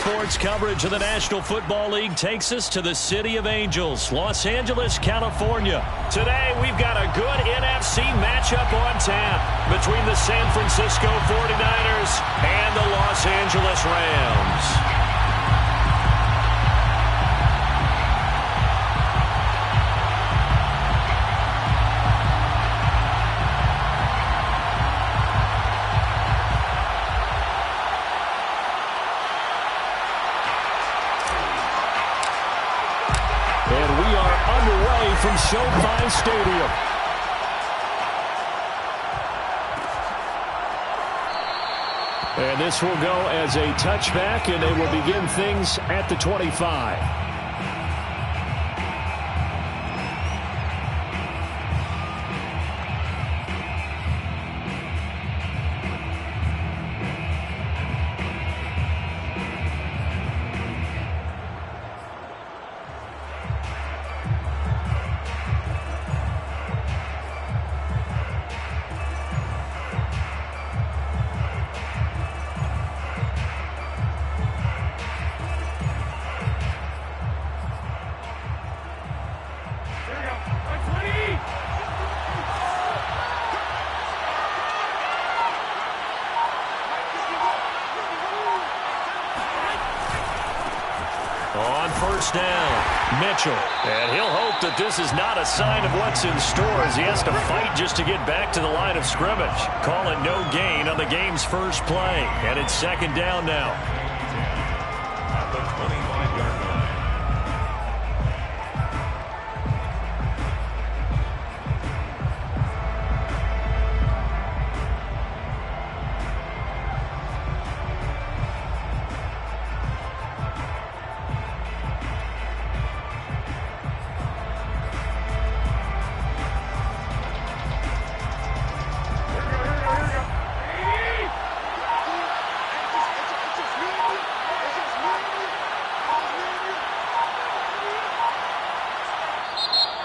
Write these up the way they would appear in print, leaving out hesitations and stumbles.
sports coverage of the National Football League takes us to the City of Angels, Los Angeles, California. Today, we've got a good NFC matchup on tap between the San Francisco 49ers and the Los Angeles Rams. From SoFi Stadium. And this will go as a touchback, and they will begin things at the 25. On first down, Mitchell. And he'll hope that this is not a sign of what's in store as he has to fight just to get back to the line of scrimmage. Call it no gain on the game's first play. And it's second down now. At the 25-yard line.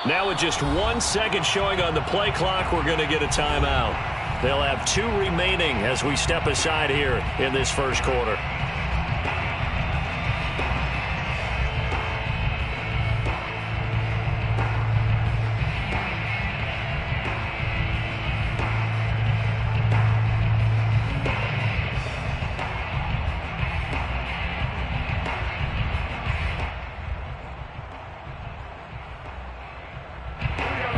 Now with just 1 second showing on the play clock, we're going to get a timeout. They'll have 2 remaining as we step aside here in this first quarter.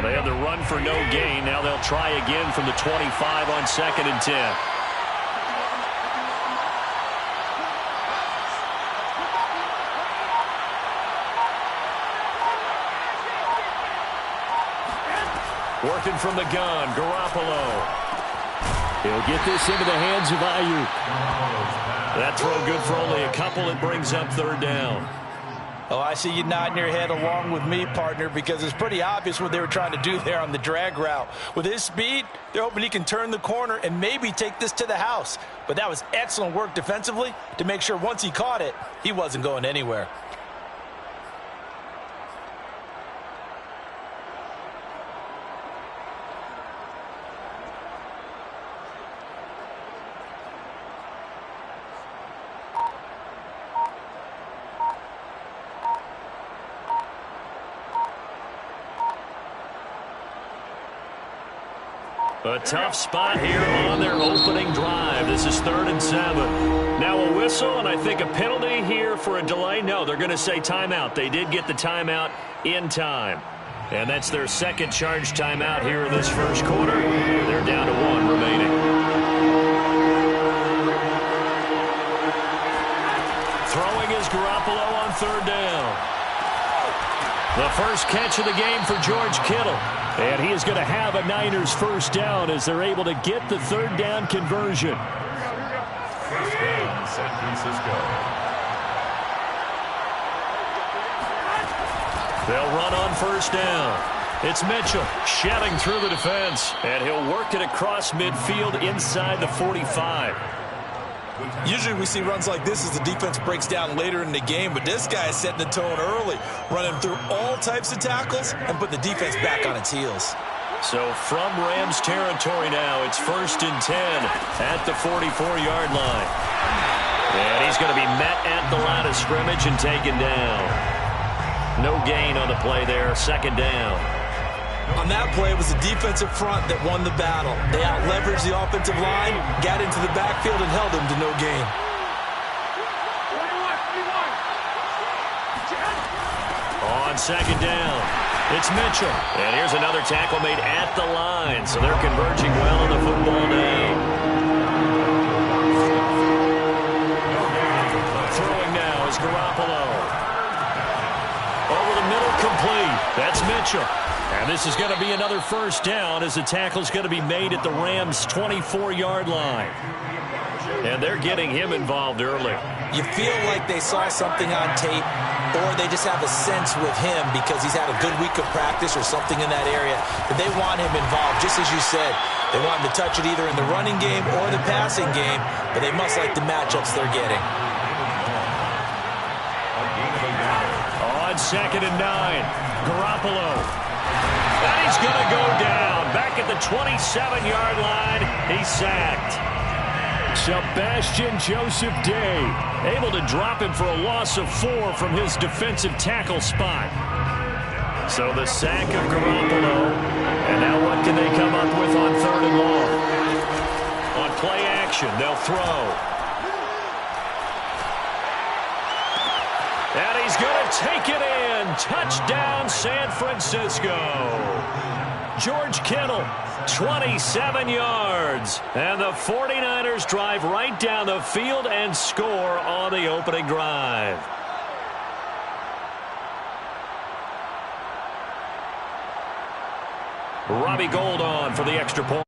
They had the run for no gain. Now they'll try again from the 25 on 2nd and 10. Working from the gun, Garoppolo. He'll get this into the hands of Ayuk. That throw good for only a couple. It brings up 3rd down. Oh, I see you nodding your head along with me, partner, because it's pretty obvious what they were trying to do there on the drag route. With his speed, they're hoping he can turn the corner and maybe take this to the house. But that was excellent work defensively to make sure once he caught it, he wasn't going anywhere. A tough spot here on their opening drive. This is 3rd and 7. Now a whistle, and I think a penalty here for a delay. No, they're going to say timeout. They did get the timeout in time. And that's their second charge timeout here in this first quarter. They're down to 1 remaining. Throwing is Garoppolo on 3rd down. The first catch of the game for George Kittle. And he is going to have a Niners first down as they're able to get the 3rd down conversion. First down, San Francisco. They'll run on first down. It's Mitchell shedding through the defense. And he'll work it across midfield inside the 45. Usually we see runs like this as the defense breaks down later in the game, but this guy is setting the tone early, running through all types of tackles and put the defense back on its heels. So from Rams territory now, it's 1st and 10 at the 44-yard line. And he's going to be met at the line of scrimmage and taken down. No gain on the play there, second down. On that play, it was the defensive front that won the battle. They out-leveraged the offensive line, got into the backfield, and held him to no gain. On second down, it's Mitchell. And here's another tackle made at the line, so they're converging well in the football now. Throwing now is Garoppolo. Over the middle, complete. That's Mitchell. And this is going to be another first down as the tackle's going to be made at the Rams' 24-yard line. And they're getting him involved early. You feel like they saw something on tape, or they just have a sense with him because he's had a good week of practice or something in that area that they want him involved. Just as you said, they want him to touch it either in the running game or the passing game, but they must like the matchups they're getting. On second and 9, Garoppolo. And he's going to go down. Back at the 27-yard line, he's sacked. Sebastian Joseph Day able to drop him for a loss of 4 from his defensive tackle spot. So the sack of Garoppolo. And now what can they come up with on third and long? On play action, they'll throw. And he's going to take it in. Touchdown, San Francisco. George Kittle, 27 yards. And the 49ers drive right down the field and score on the opening drive. Robbie Gould on for the extra point.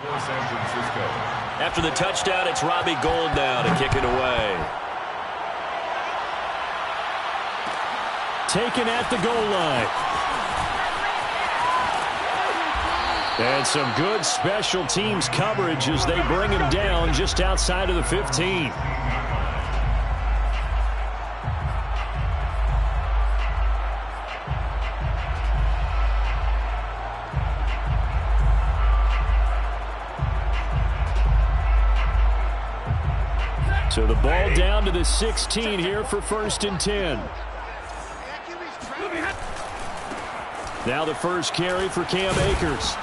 For San Francisco. After the touchdown, it's Robbie Gould now to kick it away. Taken at the goal line. And some good special teams coverage as they bring him down just outside of the 15. So the ball down to the 16 here for first and 10. Now the first carry for Cam Akers.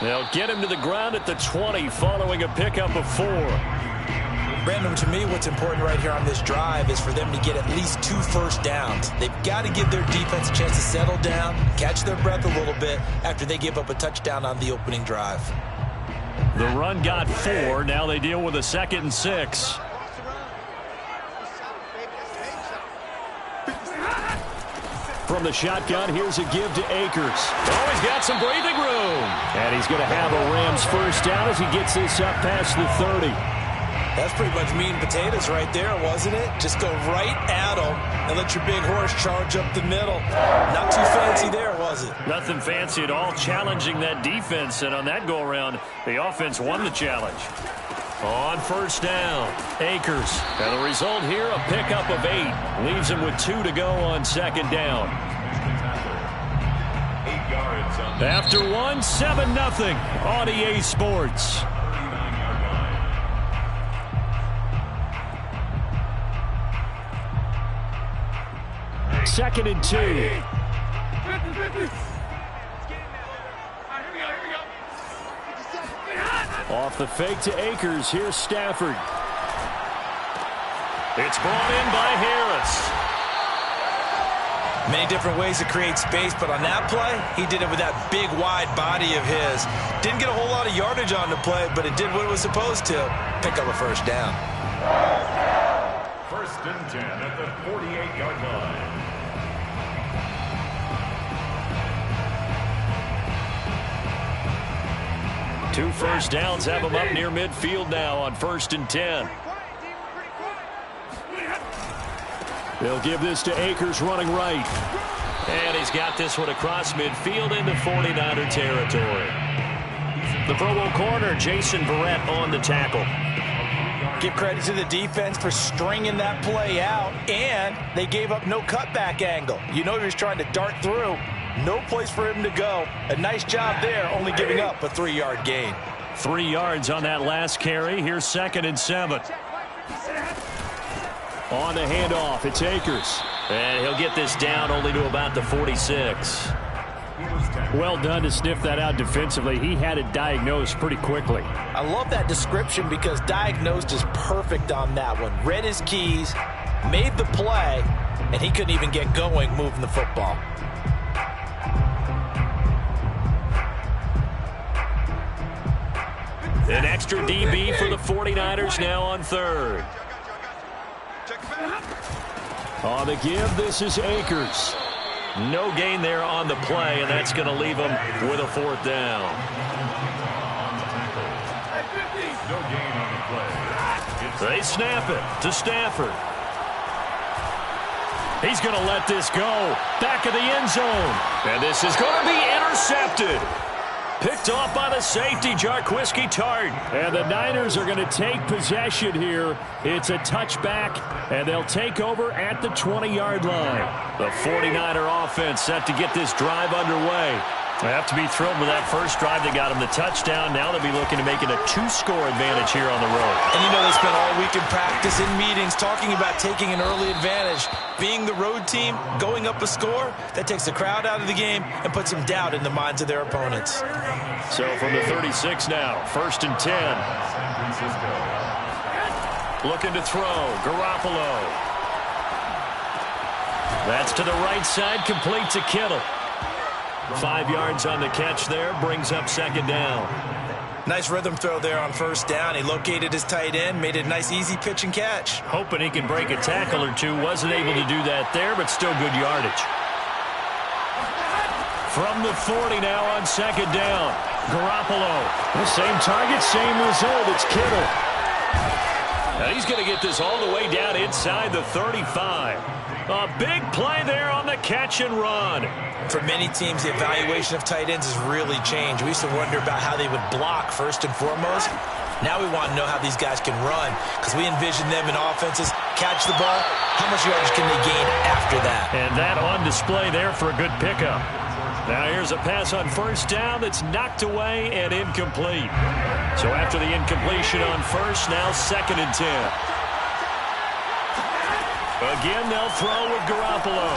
They'll get him to the ground at the 20 following a pickup of 4. Brandon, to me, what's important right here on this drive is for them to get at least 2 first downs. They've got to give their defense a chance to settle down, catch their breath a little bit after they give up a touchdown on the opening drive. The run got 4. Now they deal with a 2nd and 6. From the shotgun, here's a give to Akers. Oh, he's got some breathing room. And he's going to have a Rams first down as he gets this up past the 30. That's pretty much meat and potatoes right there, wasn't it? Just go right at them and let your big horse charge up the middle. Not too fancy there, was it? Nothing fancy at all, challenging that defense. And on that go-around, the offense won the challenge. On first down, Akers. And the result here, a pickup of 8. Leaves him with 2 to go on second down. 8 yards on After 1, 7-0 on EA Sports. Second and 2. Off the fake to Akers. Here's Stafford. It's brought in by Harris. Many different ways to create space, but on that play, he did it with that big, wide body of his. Didn't get a whole lot of yardage on the play, but it did what it was supposed to. Pick up a first down. First and 10 at the 48-yard line. Two first downs have him up near midfield now on first and 10. They'll give this to Akers running right. And he's got this one across midfield into 49er territory. The Pro Bowl corner, Jason Verrett, on the tackle. Give credit to the defense for stringing that play out, and they gave up no cutback angle. You know he was trying to dart through. No place for him to go. A nice job there, only giving up a 3-yard gain. 3 yards on that last carry. Here's 2nd and 7. On the handoff, it's Akers. And he'll get this down only to about the 46. Well done to sniff that out defensively. He had it diagnosed pretty quickly. I love that description because diagnosed is perfect on that one. Read his keys, made the play, and he couldn't even get going moving the football. An extra DB for the 49ers now on 3rd. On the give, this is Akers. No gain there on the play, and that's going to leave him with a 4th down. No gain on the play. They snap it to Stafford. He's going to let this go. Back of the end zone. And this is going to be intercepted. Picked off by the safety, Jarquiski Tart. And the Niners are going to take possession here. It's a touchback, and they'll take over at the 20-yard line. The 49er offense set to get this drive underway. They have to be thrilled with that first drive that got them the touchdown. Now they'll be looking to make it a 2-score advantage here on the road. And you know they spent all week in practice, in meetings, talking about taking an early advantage. Being the road team, going up a score, that takes the crowd out of the game and puts some doubt in the minds of their opponents. So from the 36 now, 1st and 10. Looking to throw, Garoppolo. That's to the right side, complete to Kittle. 5 yards on the catch there, brings up 2nd down. Nice rhythm throw there on 1st down. He located his tight end, made it a nice easy pitch and catch. Hoping he can break a tackle or two. Wasn't able to do that there, but still good yardage. From the 40 now on 2nd down. Garoppolo. The same target, same result. It's Kittle. Now he's going to get this all the way down inside the 35. A big play there on the catch and run. For many teams, the evaluation of tight ends has really changed. We used to wonder about how they would block first and foremost. Now we want to know how these guys can run because we envision them in offenses catch the ball. How much yardage can they gain after that? And that on display there for a good pickup. Now here's a pass on 1st down that's knocked away and incomplete. So after the incompletion on 1st, now 2nd and 10. Again, they'll throw with Garoppolo.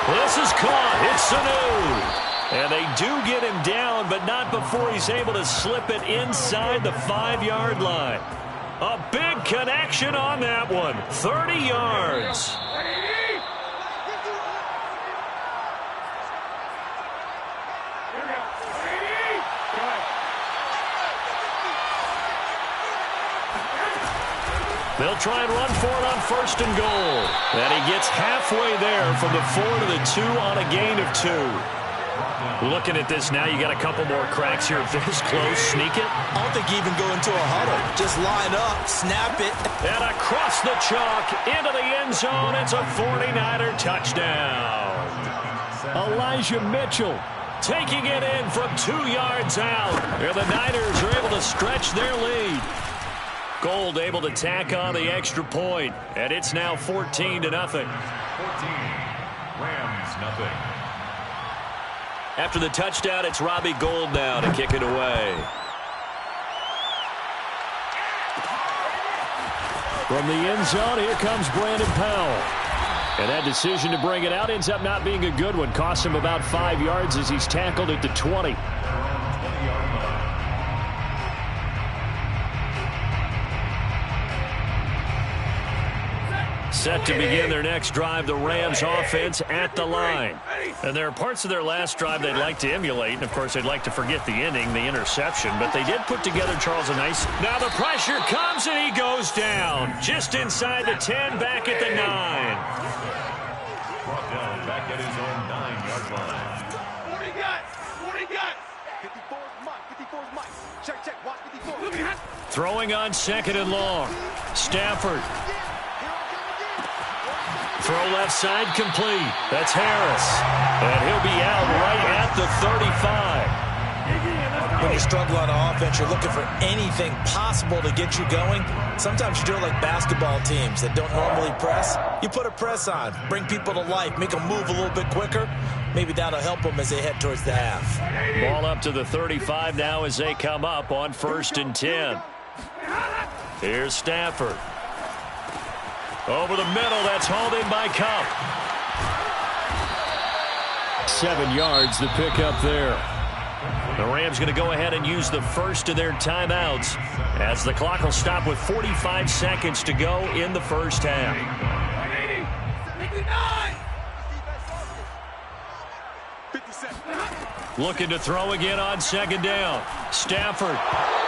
This is caught. It's Sanu. And they do get him down, but not before he's able to slip it inside the 5-yard line. A big connection on that one. 30 yards. They'll try and run for it on 1st and goal. And he gets halfway there from the 4 to the 2 on a gain of 2. Looking at this now, you got a couple more cracks here. If this close, sneak it. I don't think you even go into a huddle. Just line up, snap it. And across the chalk, into the end zone. It's a 49er touchdown. Elijah Mitchell taking it in from 2 yards out. And the Niners are able to stretch their lead. Gold able to tack on the extra point, and it's now 14-0. 14. Rams, nothing. After the touchdown, it's Robbie Gould now to kick it away. From the end zone, here comes Brandon Powell. And that decision to bring it out ends up not being a good one. Costs him about 5 yards as he's tackled at the 20. Set to begin their next drive, the Rams offense at the line. And there are parts of their last drive they'd like to emulate. And, of course, they'd like to forget the ending, the interception. But they did put together, Charles, a nice... Now the pressure comes, and he goes down. Just inside the 10, back at the 9. Brought down back at his own 9-yard line. What do you got? What do you got? 54's Mike. 54's Mike. Check, check. Watch 54. Throwing on 2nd and long. Stafford. Throw left side complete. That's Harris. And he'll be out right at the 35. When you struggle on offense, you're looking for anything possible to get you going. Sometimes you do it like basketball teams that don't normally press. You put a press on, bring people to life, make them move a little bit quicker. Maybe that'll help them as they head towards the half. Ball up to the 35 now as they come up on 1st and 10. Here's Stafford. Over the middle, that's hauled in by Cup. 7 yards to pick up there. The Rams going to go ahead and use the first of their timeouts as the clock will stop with 45 seconds to go in the first half. Looking to throw again on 2nd down. Stafford.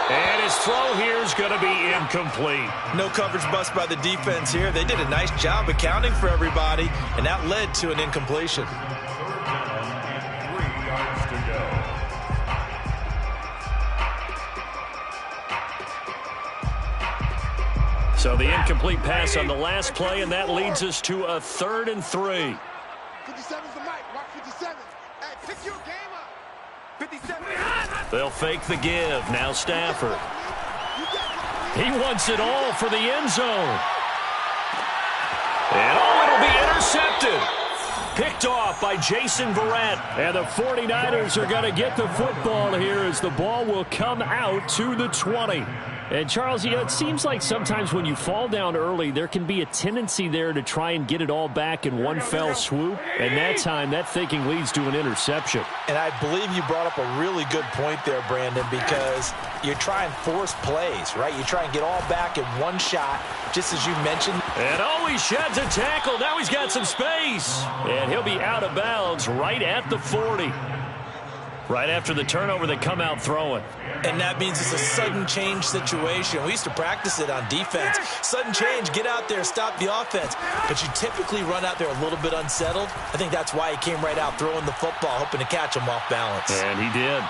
And his throw here is going to be incomplete. No coverage bust by the defense here. They did a nice job accounting for everybody, and that led to an incompletion. 3 yards to go. So the incomplete pass on the last play, and that leads us to a 3rd and 3. 57's the mic. Mark 57. Hey, pick your game up. 57. They'll fake the give. Now Stafford. He wants it all for the end zone. And it'll be intercepted. Picked off by Jason Verrett. And the 49ers are going to get the football here as the ball will come out to the 20. And, Charles, you know, it seems like sometimes when you fall down early, there can be a tendency there to try and get it all back in one fell swoop. And that time, that thinking leads to an interception. And I believe you brought up a really good point there, Brandon, because you try and force plays, right? You try and get all back in one shot, just as you mentioned. And he sheds a tackle. Now he's got some space. And he'll be out of bounds right at the 40. Right after the turnover, they come out throwing. And that means it's a sudden change situation. We used to practice it on defense. Sudden change, get out there, stop the offense. But you typically run out there a little bit unsettled. I think that's why he came right out throwing the football, hoping to catch him off balance. And he did.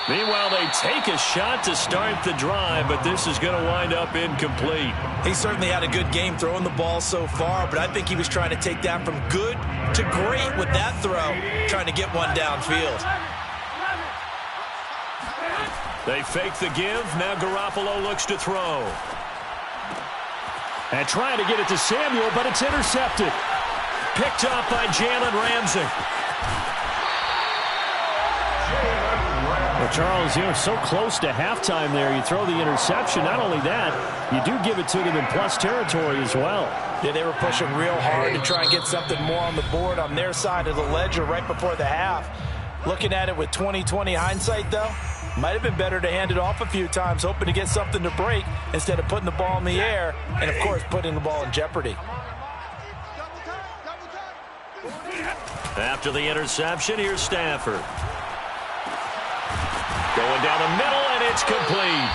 Meanwhile, they take a shot to start the drive, but this is going to wind up incomplete. He certainly had a good game throwing the ball so far, but I think he was trying to take that from good to great with that throw, trying to get one downfield. They fake the give. Now Garoppolo looks to throw. And trying to get it to Samuel, but it's intercepted. Picked up by Jalen Ramsey. Well, Charles, you know, so close to halftime there. You throw the interception. Not only that, you do give it to them in plus territory as well. Yeah, they were pushing real hard to try and get something more on the board on their side of the ledger right before the half. Looking at it with 20/20 hindsight, though, might have been better to hand it off a few times, hoping to get something to break instead of putting the ball in the air and, of course, putting the ball in jeopardy. After the interception, here's Stafford. Going down the middle, and it's complete.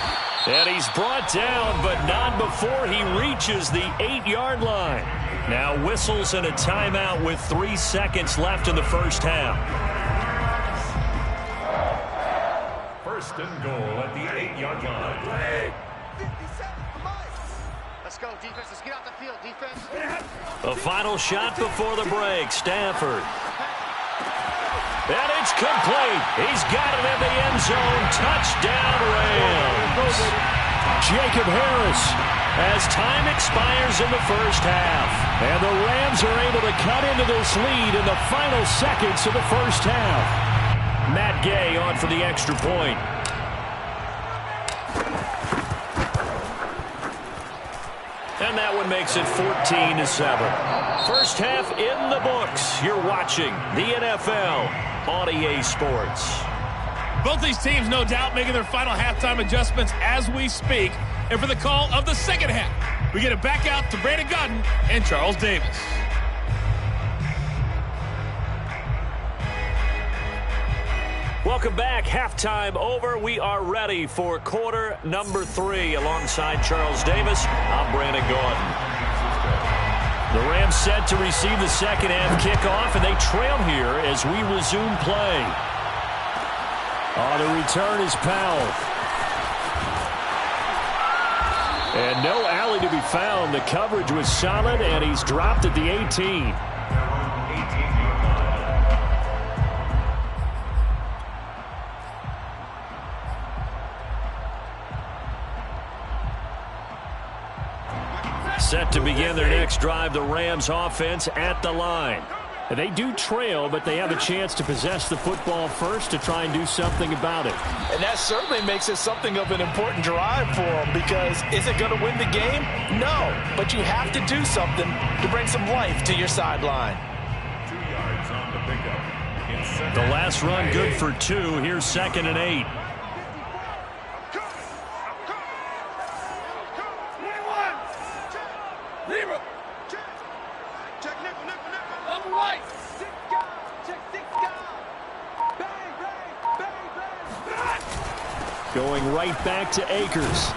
And he's brought down, but not before he reaches the 8-yard line. Now whistles and a timeout with 3 seconds left in the first half. 1st and goal at the 8-yard line. Let's go, defense. Let's get out the field, defense. A final shot before the break. Stafford. And it's complete. He's got it in the end zone. Touchdown, Rams. Jacob Harris as time expires in the first half. And the Rams are able to cut into this lead in the final seconds of the first half. Matt Gay on for the extra point. And that one makes it 14-7. First half in the books. You're watching the NFL on EA Sports. Both these teams, no doubt, making their final halftime adjustments as we speak. And for the call of the second half, we get it back out to Brandon Gaudin and Charles Davis. Welcome back. Halftime over. We are ready for quarter number 3. Alongside Charles Davis, I'm Brandon Gaudin. The Rams set to receive the second half kickoff, and they trail here as we resume play. On the return is Powell. And no alley to be found. The coverage was solid, and he's dropped at the 18. Set to begin their next drive, the Rams offense at the line. They do trail, but they have a chance to possess the football first to try and do something about it. And that certainly makes it something of an important drive for them, because is it going to win the game? No, but you have to do something to bring some life to your sideline. 2 yards on the pickup. The last run good for 2. Here's 2nd and 8. Going right back to Akers.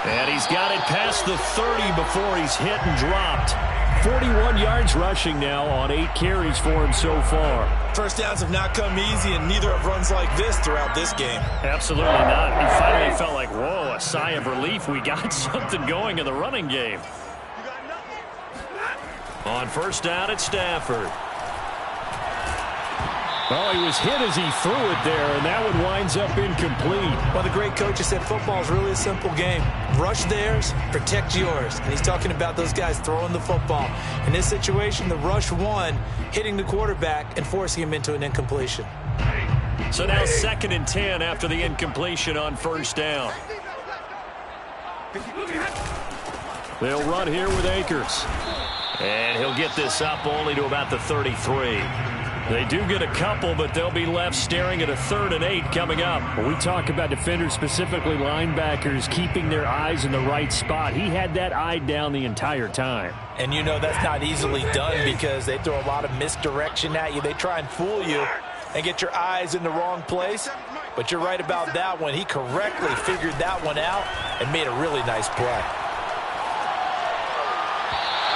And he's got it past the 30 before he's hit and dropped. 41 yards rushing now on 8 carries for him so far. First downs have not come easy, and neither have runs like this throughout this game. Absolutely not. He finally felt like, whoa, a sigh of relief. We got something going in the running game. On first down, it's Stafford. Oh, he was hit as he threw it there, and that one winds up incomplete. Well, the great coach has said football is really a simple game. Rush theirs, protect yours. And he's talking about those guys throwing the football. In this situation, the rush won, hitting the quarterback and forcing him into an incompletion. So now 2nd and 10 after the incompletion on first down. They'll run here with Akers. And he'll get this up only to about the 33. They do get a couple, but they'll be left staring at a 3rd and 8 coming up. When we talk about defenders, specifically linebackers, keeping their eyes in the right spot. He had that eye down the entire time. And you know that's not easily done, because they throw a lot of misdirection at you. They try and fool you and get your eyes in the wrong place. But you're right about that one. He correctly figured that one out and made a really nice play.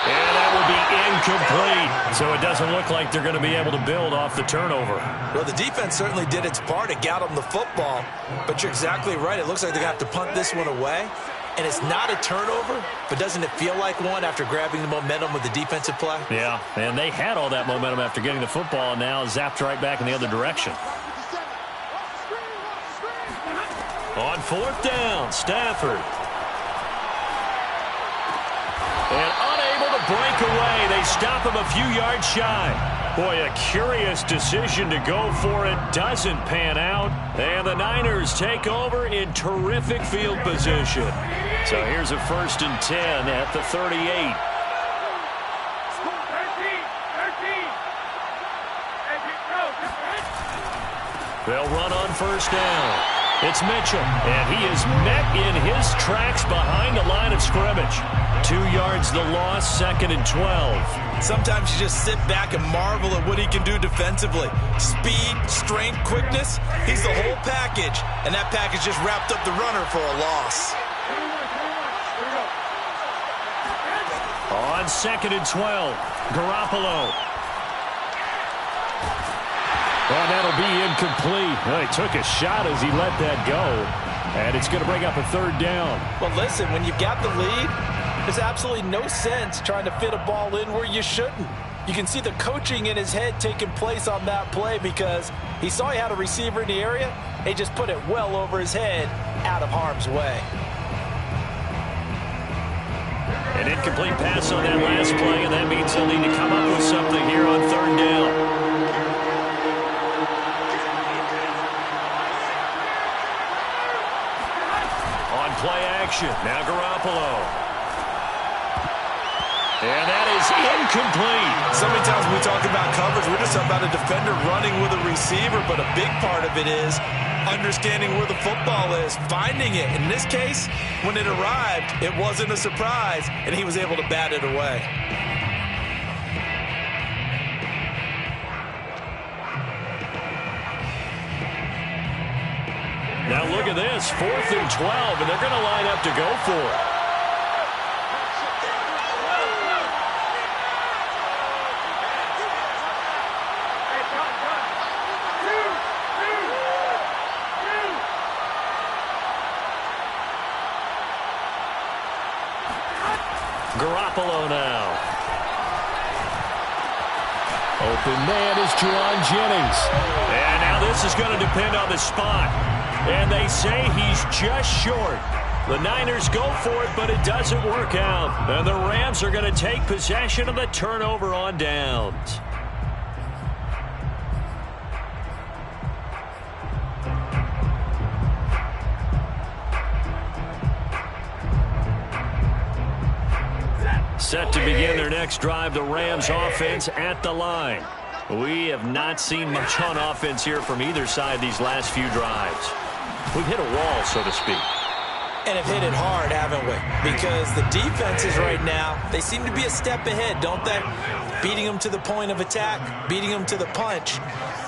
And that will be incomplete. So it doesn't look like they're going to be able to build off the turnover. Well, the defense certainly did its part to get them the football. But you're exactly right. It looks like they're going to have to punt this one away. And it's not a turnover, but doesn't it feel like one after grabbing the momentum with the defensive play? Yeah, and they had all that momentum after getting the football, and now zapped right back in the other direction. On fourth down, Stafford. And unable to break away. They stop him a few yards shy. Boy, a curious decision to go for it. Doesn't pan out. And the Niners take over in terrific field position. So here's a 1st and 10 at the 38. They'll run on first down. It's Mitchell, and he is met in his tracks behind the line of scrimmage. 2 yards the loss, 2nd and 12. Sometimes you just sit back and marvel at what he can do defensively. Speed, strength, quickness, he's the whole package. And that package just wrapped up the runner for a loss. On 2nd and 12, Garoppolo. Well, that'll be incomplete. Well, he took a shot as he let that go. And it's going to bring up a 3rd down. Well, listen, when you've got the lead, there's absolutely no sense trying to fit a ball in where you shouldn't. You can see the coaching in his head taking place on that play, because he saw he had a receiver in the area. He just put it well over his head, out of harm's way. An incomplete pass on that last play, and that means they'll need to come up with something here on 3rd down. Play action. Now Garoppolo. And that is incomplete. So many times when we talk about coverage, we're just talking about a defender running with a receiver, but a big part of it is understanding where the football is, finding it. In this case, when it arrived, it wasn't a surprise, and he was able to bat it away. Now look at this, 4th and 12, and they're going to line up to go for it. Open man is Juwan Jennings. And now this is going to depend on the spot. And they say he's just short. The Niners go for it, but it doesn't work out. And the Rams are going to take possession of the turnover on downs. Set to begin their next drive, the Rams offense at the line. We have not seen much on offense here from either side these last few drives. We've hit a wall, so to speak. And have hit it hard, haven't we? Because the defenses right now, they seem to be a step ahead, don't they? Beating them to the point of attack, beating them to the punch.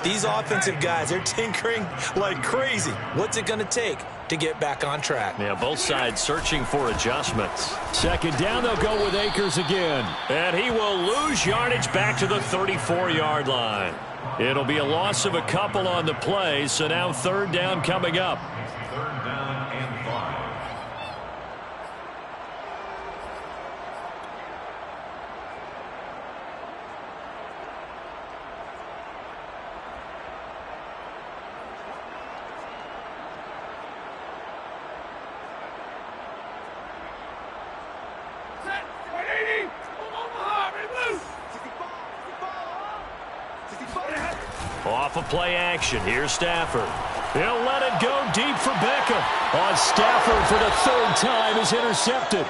These offensive guys, they're tinkering like crazy. What's it going to take to get back on track? Yeah, both sides searching for adjustments. Second down, they'll go with Akers again. And he will lose yardage back to the 34-yard line. It'll be a loss of a couple on the play, so now third down coming up. Third down and 5. Off of play action. Here's Stafford. He'll let it go deep for Beckham. On Stafford for the third time is intercepted.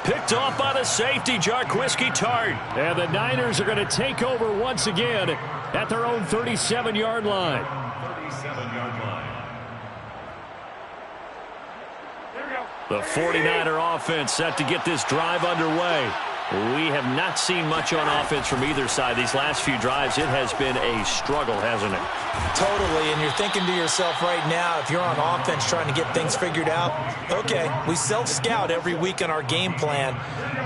Picked off by the safety, Jarquiski Tart. And the Niners are going to take over once again at their own 37-yard line. 37-yard line. The 49er offense set to get this drive underway. We have not seen much on offense from either side. These last few drives, it has been a struggle, hasn't it? Totally, and you're thinking to yourself right now, if you're on offense trying to get things figured out, okay, we self-scout every week in our game plan.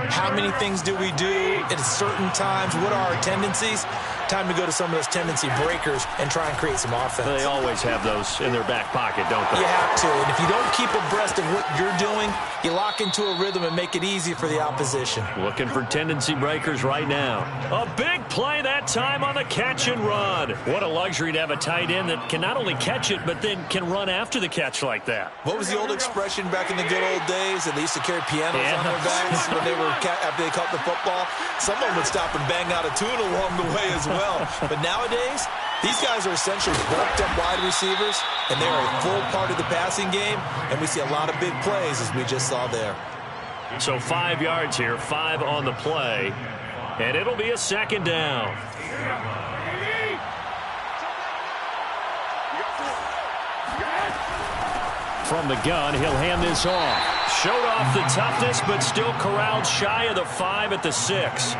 How many things do we do at certain times? What are our tendencies? Time to go to some of those tendency breakers and try and create some offense. They always have those in their back pocket, don't they? You have to, and if you don't keep abreast of what you're doing, you lock into a rhythm and make it easy for the opposition. Looking for tendency breakers right now. A big play that time on the catch and run. What a luxury to have a tight end that can not only catch it, but then can run after the catch like that. What was the old expression back in the good old days? They used to carry pianos on their backs when they were after they caught the football. Someone would stop and bang out a tune along the way as well. But nowadays, these guys are essentially bulked up wide receivers, and they are a full part of the passing game, and we see a lot of big plays as we just saw there. So 5 yards here, 5 on the play, and it'll be a second down. From the gun, he'll hand this off. Showed off the toughness, but still corralled shy of the 5 at the 6.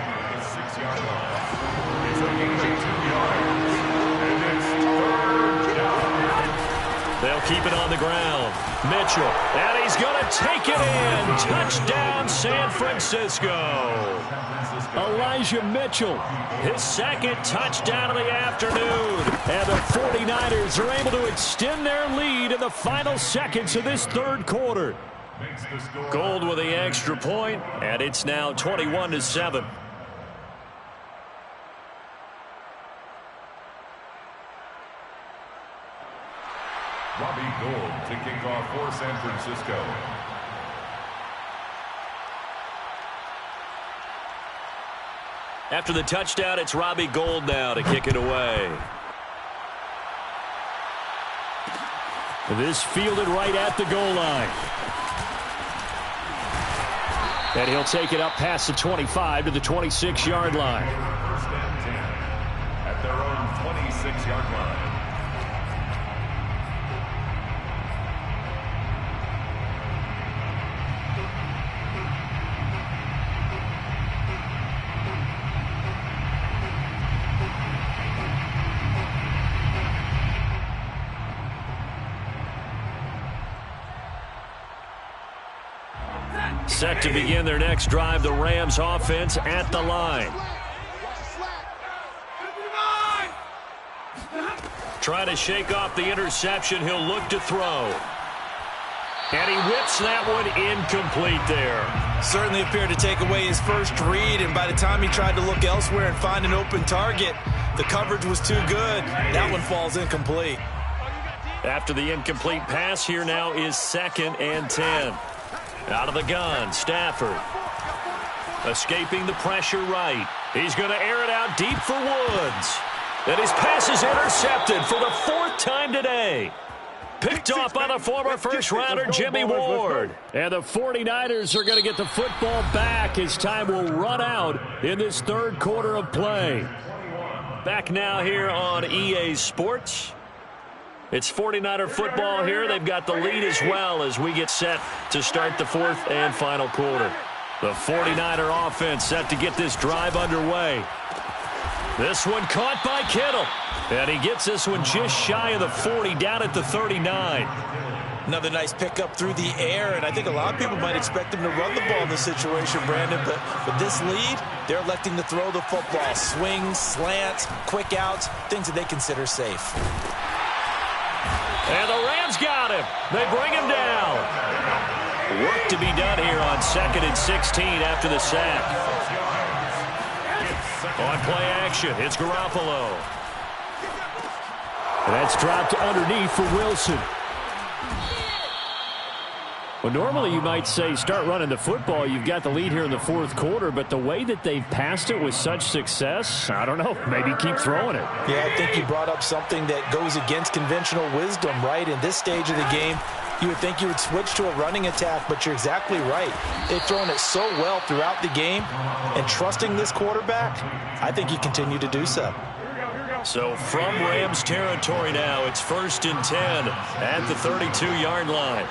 They'll keep it on the ground. Mitchell, and he's going to take it in. Touchdown, San Francisco. Elijah Mitchell, his second touchdown of the afternoon. And the 49ers are able to extend their lead in the final seconds of this third quarter. Gold with the extra point, and it's now 21-7. Robbie Gould to kick off for San Francisco. After the touchdown, it's Robbie Gould now to kick it away. This fielded right at the goal line. And he'll take it up past the 25 to the 26-yard line. First and 10 at their own 26-yard line. Set to begin their next drive, the Rams offense at the line. Trying to shake off the interception, he'll look to throw. And he whips that one incomplete there. Certainly appeared to take away his first read, and by the time he tried to look elsewhere and find an open target, the coverage was too good. That one falls incomplete. After the incomplete pass, here now is 2nd and 10. Out of the gun, Stafford. Escaping the pressure right. He's going to air it out deep for Woods. And his pass is intercepted for the 4th time today. Picked off by the former first-rounder Jimmy Ward. And the 49ers are going to get the football back as time will run out in this 3rd quarter of play. Back now here on EA Sports. It's 49er football here. They've got the lead as well as we get set to start the 4th and final quarter. The 49er offense set to get this drive underway. This one caught by Kittle. And he gets this one just shy of the 40, down at the 39. Another nice pickup through the air, and I think a lot of people might expect him to run the ball in this situation, Brandon, but with this lead, they're electing to throw the football. Swings, slants, quick outs, things that they consider safe. And the Rams got him. They bring him down. Work to be done here on 2nd and 16 after the sack. On play action, it's Garoppolo. That's dropped underneath for Wilson. Well, normally you might say start running the football. You've got the lead here in the 4th quarter, but the way that they've passed it with such success, I don't know, maybe keep throwing it. Yeah, I think you brought up something that goes against conventional wisdom, right? In this stage of the game, you would think you would switch to a running attack, but you're exactly right. They've thrown it so well throughout the game, and trusting this quarterback, I think you continue to do so. So from Rams territory now, it's 1st and 10 at the 32-yard line.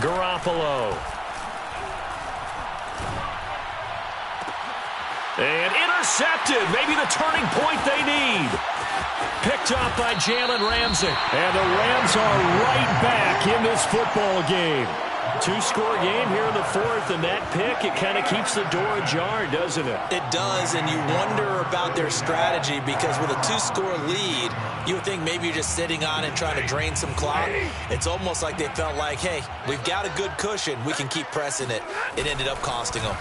Garoppolo. And intercepted. Maybe the turning point they need. Picked off by Jalen Ramsey. And the Rams are right back in this football game. 2-score game here in the 4th, and that pick, it kind of keeps the door ajar, doesn't it? It does, and you wonder about their strategy because with a 2-score lead, you would think maybe you're just sitting on it trying to drain some clock. It's almost like they felt like, hey, we've got a good cushion. We can keep pressing it. It ended up costing them.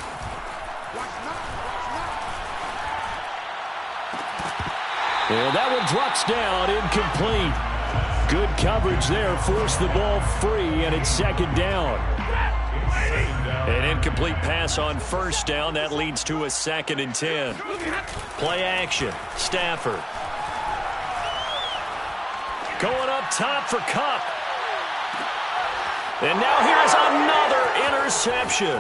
And that one drops down, incomplete. Good coverage there, forced the ball free, and it's 2nd down. An incomplete pass on 1st down. That leads to a 2nd and 10. Play action. Stafford. Going up top for Kupp. And now here's another interception.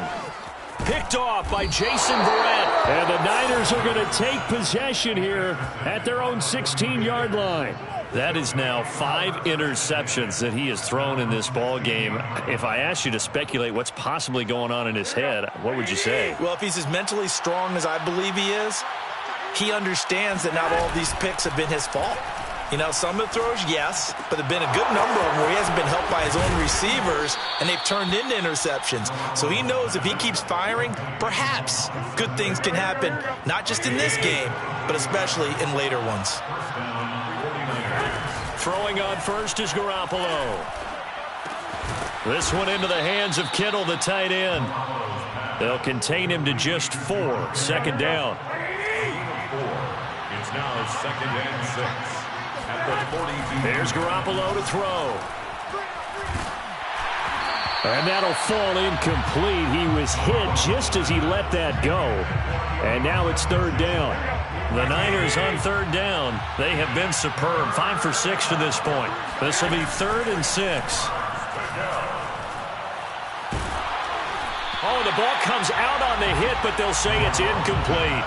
Picked off by Jason Verrett. And the Niners are going to take possession here at their own 16-yard line. That is now 5 interceptions that he has thrown in this ball game. If I asked you to speculate what's possibly going on in his head, what would you say? Well, if he's as mentally strong as I believe he is, he understands that not all of these picks have been his fault. You know, some of the throws, yes, but there have been a good number of them where he hasn't been helped by his own receivers, and they've turned into interceptions. So he knows if he keeps firing, perhaps good things can happen, not just in this game, but especially in later ones. Throwing on first is Garoppolo. This one into the hands of Kittle, the tight end. They'll contain him to just 4. 2nd down. It's now 2nd and 6 at the 42. There's Garoppolo to throw. And that'll fall incomplete. He was hit just as he let that go. And now it's 3rd down. The Niners on 3rd down. They have been superb. 5 for 6 to this point. This will be 3rd and 6. Oh, the ball comes out on the hit, but they'll say it's incomplete.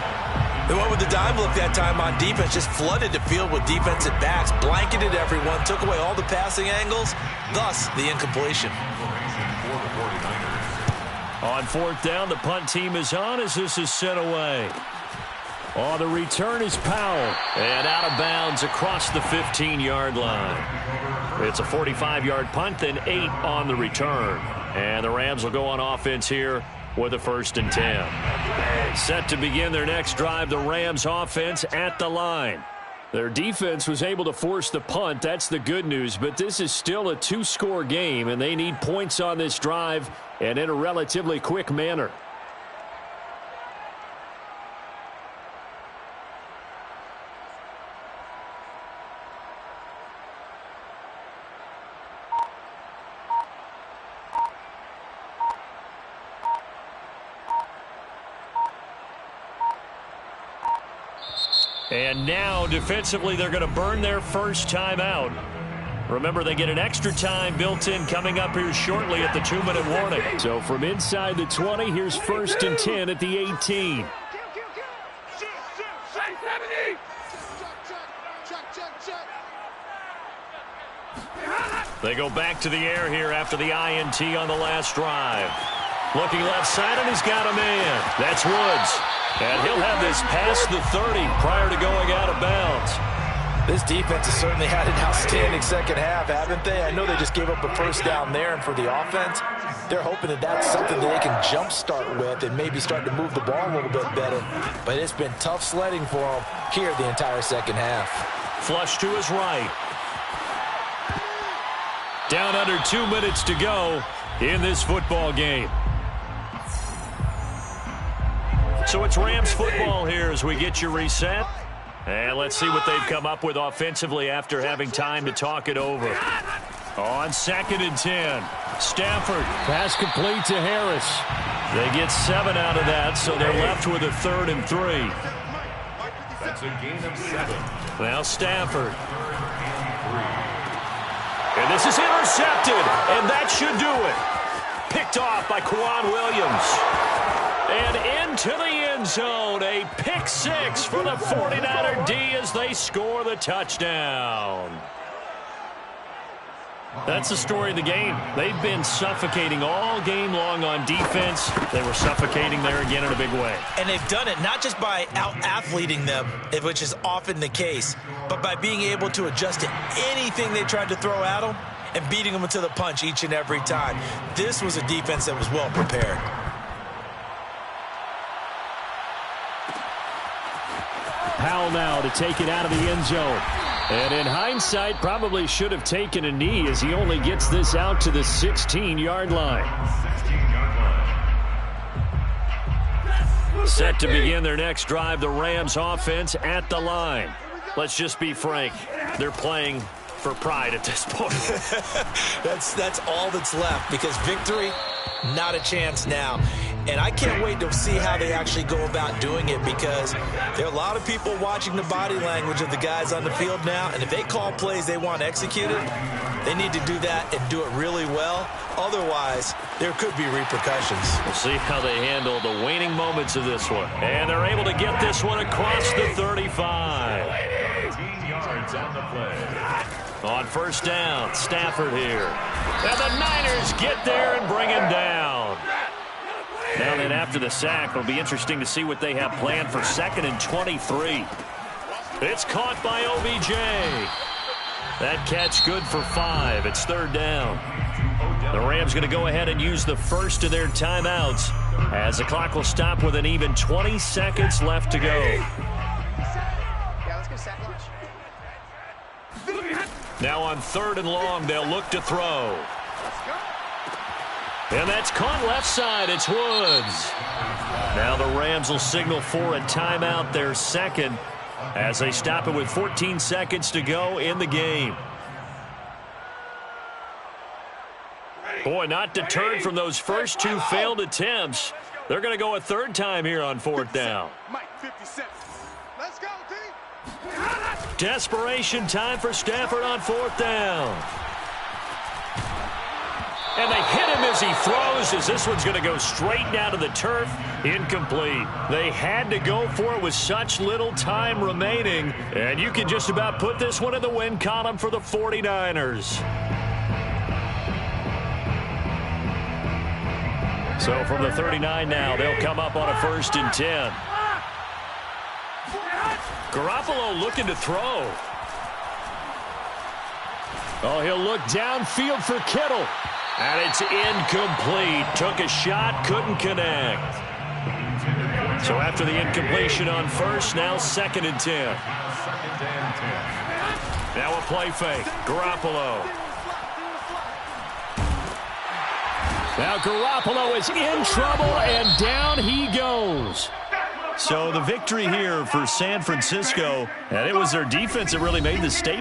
They went with the dive look that time on defense, just flooded the field with defensive backs, blanketed everyone, took away all the passing angles, thus the incompletion. On 4th down, the punt team is on as this is sent away. Oh, the return is Powell. And out of bounds across the 15-yard line. It's a 45-yard punt, then 8 on the return. And the Rams will go on offense here with a 1st and 10. Set to begin their next drive, the Rams offense at the line. Their defense was able to force the punt. That's the good news. But this is still a two-score game, and they need points on this drive and in a relatively quick manner. And now, defensively, they're going to burn their first timeout. Remember, they get an extra time built in coming up here shortly at the 2-minute warning. So from inside the 20, here's 1st and 10 at the 18. They go back to the air here after the INT on the last drive. Looking left side, and he's got a man. That's Woods. And he'll have this past the 30 prior to going out of bounds. This defense has certainly had an outstanding second half, haven't they? I know they just gave up a first down there, and for the offense, they're hoping that that's something that they can jumpstart with and maybe start to move the ball a little bit better. But it's been tough sledding for them here the entire second half. Flush to his right. Down under 2 minutes to go in this football game. So it's Rams football here as we get you reset. And let's see what they've come up with offensively after having time to talk it over. On 2nd and 10, Stafford, pass complete to Harris. They get 7 out of that, so they're left with a 3rd and 3. That's a gain of 7. Now Stafford. And this is intercepted, and that should do it. Picked off by Quan Williams. And into the end zone, a pick 6 for the 49er D as they score the touchdown. That's the story of the game. They've been suffocating all game long on defense. They were suffocating there again in a big way. And they've done it not just by out-athleting them, which is often the case, but by being able to adjust to anything they tried to throw at them and beating them to the punch each and every time. This was a defense that was well prepared. Powell now to take it out of the end zone. And in hindsight, probably should have taken a knee as he only gets this out to the 16-yard line. Set to begin their next drive, the Rams offense at the line. Let's just be frank. They're playing for pride at this point. That's all that's left, because victory, not a chance now. And I can't wait to see how they actually go about doing it, because there are a lot of people watching the body language of the guys on the field now, and if they call plays they want executed, they need to do that and do it really well. Otherwise, there could be repercussions. We'll see how they handle the waning moments of this one. And they're able to get this one across the 35. 18 yards on the play. On 1st down, Stafford here. And the Niners get there and bring him down. Now then, after the sack, it'll be interesting to see what they have planned for 2nd and 23. It's caught by OBJ. That catch good for 5. It's 3rd down. The Rams going to go ahead and use the first of their timeouts as the clock will stop with an even 20 seconds left to go. Now on 3rd and long, they'll look to throw. And that's caught left side. It's Woods. Now the Rams will signal for a timeout, their second, as they stop it with 14 seconds to go in the game. Boy, not deterred from those first 2 failed attempts. They're going to go a 3rd time here on 4th down. Let's go, team. Desperation time for Stafford on 4th down. And they hit him as he throws, as this one's going to go straight down to the turf. Incomplete. They had to go for it with such little time remaining. And you can just about put this one in the win column for the 49ers. So from the 39 now, they'll come up on a 1st and 10. Garoppolo looking to throw. Oh, he'll look downfield for Kittle. And it's incomplete. Took a shot, couldn't connect. So after the incompletion on 1st, now 2nd and 10. and 10. Now a play fake. Garoppolo. Now Garoppolo is in trouble, and down he goes. So the victory here for San Francisco, and it was their defense that really made the statement.